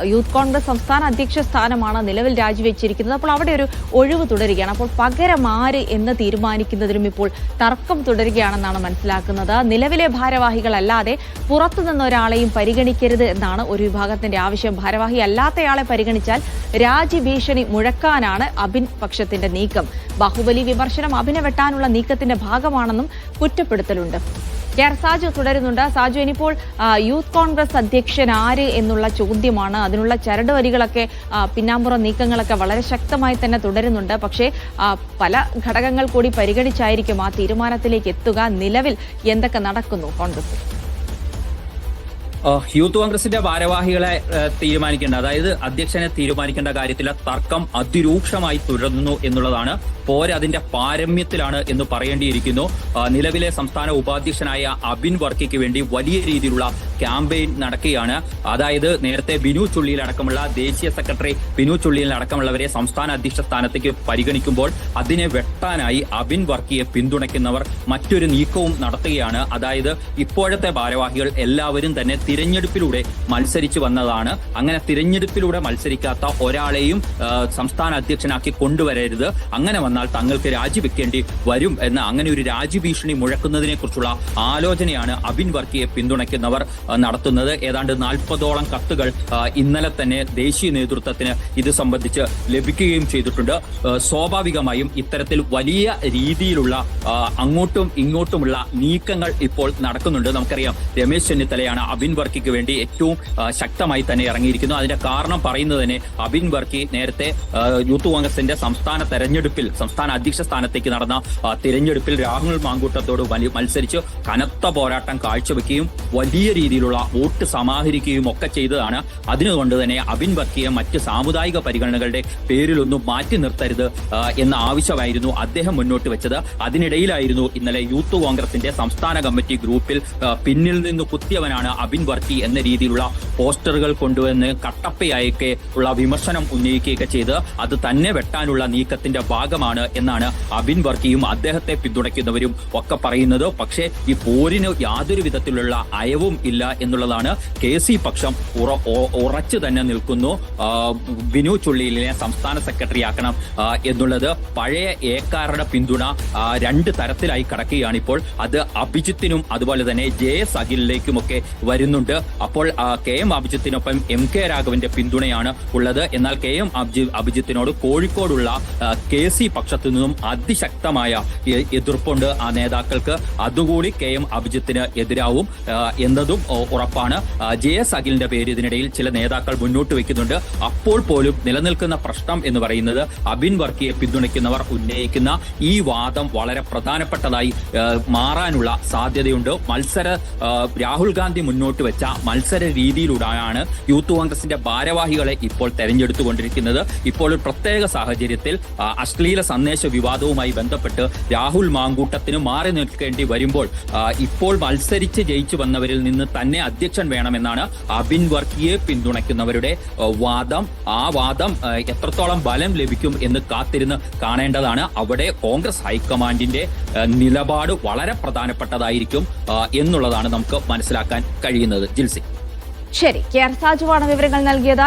Youth Congress സംസ്ഥാന അധ്യക്ഷ സ്ഥാനമാണ് നിലവിൽ രാജിവെച്ചിരിക്കുന്നത്. അപ്പോൾ അവിടെ ഒരു ഒഴിവ് തുടരുകയാണ്. അപ്പോൾ പകരം ആര് എന്ന് തീരുമാനിക്കുന്നതിലും ഇപ്പോൾ തർക്കം തുടരുകയാണെന്നാണ് മനസ്സിലാക്കുന്നത്. നിലവിലെ ഭാരവാഹികളല്ലാതെ പുറത്തുനിന്ന് ഒരാളെയും പരിഗണിക്കരുത് എന്നാണ് ഒരു വിഭാഗത്തിന്റെ ആവശ്യം. ഭാരവാഹി അല്ലാത്തയാളെ പരിഗണിച്ചാൽ രാജിഭീഷണി മുഴക്കാനാണ് അബിൻ പക്ഷത്തിന്റെ നീക്കം. ബാഹുബലി വിമർശനം അബിനെ വെട്ടാനുള്ള നീക്കത്തിന്റെ ഭാഗമാണെന്നും കുറ്റപ്പെടുത്തലുണ്ട്. സാജു തുടരുന്നുണ്ട്. സാജു, ഇനിയിപ്പോൾ യൂത്ത് കോൺഗ്രസ് അധ്യക്ഷൻ ആര് എന്നുള്ള ചോദ്യമാണ്. അതിനുള്ള ചരട് വരികളൊക്കെ പിന്നാമ്പുറം നീക്കങ്ങളൊക്കെ വളരെ ശക്തമായി തന്നെ തുടരുന്നുണ്ട്. പക്ഷേ പല ഘടകങ്ങൾ കൂടി പരിഗണിച്ചായിരിക്കും ആ തീരുമാനത്തിലേക്ക് എത്തുക. നിലവിൽ എന്തൊക്കെ നടക്കുന്നു കോൺഗ്രസ്? യൂത്ത് കോൺഗ്രസിന്റെ ഭാരവാഹികളെ തീരുമാനിക്കേണ്ട, അതായത് അധ്യക്ഷനെ തീരുമാനിക്കേണ്ട കാര്യത്തിലെ തർക്കം അതിരൂക്ഷമായി തുടരുന്നു എന്നുള്ളതാണ്. അതിന്റെ പാരമ്യത്തിലാണ് എന്ന് പറയേണ്ടിയിരിക്കുന്നു. നിലവിലെ സംസ്ഥാന ഉപാധ്യക്ഷനായ അബിൻ വർക്കിക്ക് വേണ്ടി വലിയ രീതിയിലുള്ള ക്യാമ്പയിൻ നടക്കുകയാണ്. അതായത് നേരത്തെ ബിനു ചുള്ളിയിലടക്കമുള്ള ദേശീയ സെക്രട്ടറി ബിനു ചുള്ളിയിലടക്കമുള്ളവരെ സംസ്ഥാന അധ്യക്ഷ സ്ഥാനത്തേക്ക് പരിഗണിക്കുമ്പോൾ അതിനെ വെട്ടാനായി അബിൻ വർക്കിയെ പിന്തുണയ്ക്കുന്നവർ മറ്റൊരു നീക്കവും നടത്തുകയാണ്. അതായത് ഇപ്പോഴത്തെ ഭാരവാഹികൾ എല്ലാവരും തന്നെ തിരഞ്ഞെടുപ്പിലൂടെ മത്സരിച്ചു വന്നതാണ്. അങ്ങനെ തിരഞ്ഞെടുപ്പിലൂടെ മത്സരിക്കാത്ത ഒരാളെയും സംസ്ഥാന അധ്യക്ഷനാക്കി കൊണ്ടുവരരുത്, അങ്ങനെ വന്നാൽ തങ്ങൾക്ക് രാജിവെക്കേണ്ടി വരും എന്ന അങ്ങനെ ഒരു രാജിഭീഷണി മുഴക്കുന്നതിനെ കുറിച്ചുള്ള ആലോചനയാണ് അബിൻ വർക്കിയെ പിന്തുണയ്ക്കുന്നവർ നടത്തുന്നത്. ഏതാണ്ട് 40ഓളം കത്തുകൾ ഇന്നലെ തന്നെ ദേശീയ നേതൃത്വത്തിന് ഇത് സംബന്ധിച്ച് ലഭിക്കുകയും ചെയ്തിട്ടുണ്ട്. സ്വാഭാവികമായും ഇത്തരത്തിൽ വലിയ രീതിയിലുള്ള അങ്ങോട്ടും ഇങ്ങോട്ടുമുള്ള നീക്കങ്ങൾ ഇപ്പോൾ നടക്കുന്നുണ്ട്. നമുക്കറിയാം, രമേശ് ചെന്നിത്തലയാണ് അബിൻ വർക്കിക്ക് വേണ്ടി ഏറ്റവും ശക്തമായി തന്നെ ഇറങ്ങിയിരിക്കുന്നു. അതിന്റെ കാരണം പറയുന്നത് തന്നെ അബിൻ വർക്കി നേരത്തെ യൂത്ത് കോൺഗ്രസിന്റെ സംസ്ഥാന തെരഞ്ഞെടുപ്പിൽ സംസ്ഥാന അധ്യക്ഷ സ്ഥാനത്തേക്ക് നടന്ന തിരഞ്ഞെടുപ്പിൽ രാഹുൽ മാങ്കൂട്ടത്തോട് മത്സരിച്ച് കനത്ത പോരാട്ടം കാഴ്ചവെക്കുകയും വലിയ രീതിയിലുള്ള വോട്ട് സമാഹരിക്കുകയും ഒക്കെ ചെയ്തതാണ്. അതിനുകൊണ്ട് തന്നെ അബിൻ വർക്കിയെ മറ്റ് സാമുദായിക പരിഗണനകളുടെ പേരിലൊന്നും മാറ്റി നിർത്തരുത് എന്ന ആവശ്യമായിരുന്നു അദ്ദേഹം മുന്നോട്ട് വെച്ചത്. അതിനിടയിലായിരുന്നു ഇന്നലെ യൂത്ത് കോൺഗ്രസിന്റെ സംസ്ഥാന കമ്മിറ്റി ഗ്രൂപ്പിൽ പിന്നിൽ നിന്ന് കുത്തിയവനാണ് അബിൻ വർക്കി എന്ന രീതിയിലുള്ള പോസ്റ്ററുകൾ കൊണ്ടുവന്ന് കട്ടപ്പയായൊക്കെ ഉള്ള വിമർശനം ഉന്നയിക്കുകയൊക്കെ ചെയ്ത് അത് തന്നെ വെട്ടാനുള്ള നീക്കത്തിന്റെ ഭാഗമാണ് എന്നാണ് അബിൻ വർക്കിയും അദ്ദേഹത്തെ പിന്തുണയ്ക്കുന്നവരും ഒക്കെ പറയുന്നത്. പക്ഷേ ഈ പോരിന് യാതൊരു വിധത്തിലുള്ള അയവും ഇല്ല എന്നുള്ളതാണ്. KC പക്ഷം ഉറച്ചു തന്നെ നിൽക്കുന്നു. ബിനു ചുള്ളിയിലെ സംസ്ഥാന സെക്രട്ടറി ആക്കണം എന്നുള്ളത് പഴയ ഏക്കാരുടെ പിന്തുണ രണ്ട് തരത്തിലായി കടക്കുകയാണ് ഇപ്പോൾ. അത് അഭിജിത്തിനും അതുപോലെ തന്നെ JS അഖിലിലേക്കുമൊക്കെ വരുന്നുണ്ട്. അപ്പോൾ KM അഭിജിത്തിനൊപ്പം MK രാഘവന്റെ പിന്തുണയാണ് ഉള്ളത്. എന്നാൽ KM അഭിജിത്തിനോട് കോഴിക്കോടുള്ള KC പക്ഷത്തു നിന്നും അതിശക്തമായ എതിർപ്പുണ്ട് ആ നേതാക്കൾക്ക്. അതുകൂടി KM അഭിജിത്തിന് എതിരാവും എന്നതും ഉറപ്പാണ്. JS അഖിലിന്റെ പേര് ഇതിനിടയിൽ ചില നേതാക്കൾ മുന്നോട്ട് വെക്കുന്നുണ്ട്. അപ്പോൾ പോലും നിലനിൽക്കുന്ന പ്രശ്നം എന്ന് പറയുന്നത് അബിൻ വർക്കിയെ പിന്തുണയ്ക്കുന്നവർ ഉന്നയിക്കുന്ന ഈ വാദം വളരെ പ്രധാനപ്പെട്ടതായി മാറാനുള്ള സാധ്യതയുണ്ട്. രാഹുൽ ഗാന്ധി മുന്നോട്ട് വെച്ച മത്സര രീതിയിലൂടെയാണ് യൂത്ത് കോൺഗ്രസിന്റെ ഭാരവാഹികളെ ഇപ്പോൾ തെരഞ്ഞെടുത്തുകൊണ്ടിരിക്കുന്നത്. ഇപ്പോൾ ഒരു പ്രത്യേക സാഹചര്യത്തിൽ അശ്ലീല സന്ദേശ വിവാദവുമായി ബന്ധപ്പെട്ട് രാഹുൽ മാങ്കൂട്ടത്തിന് മാറി നിൽക്കേണ്ടി വരുമ്പോൾ ഇപ്പോൾ മത്സരിച്ച് ജയിച്ചു വന്നവരിൽ നിന്ന് തന്നെ അധ്യക്ഷൻ വേണമെന്നാണ് അബിൻ വർക്കിയെ പിന്തുണയ്ക്കുന്നവരുടെ വാദം. ആ വാദം എത്രത്തോളം ബലം ലഭിക്കും എന്ന് കാത്തിരുന്ന് കാണേണ്ടതാണ്. അവിടെ കോൺഗ്രസ് ഹൈക്കമാൻഡിന്റെ നിലപാട് വളരെ പ്രധാനപ്പെട്ടതായിരിക്കും എന്നുള്ളതാണ് നമുക്ക് മനസ്സിലാക്കാൻ കഴിയുന്നത്. ജിൽസി, ശരി, സാജുവാണ് വിവരങ്ങൾ നൽകിയത്.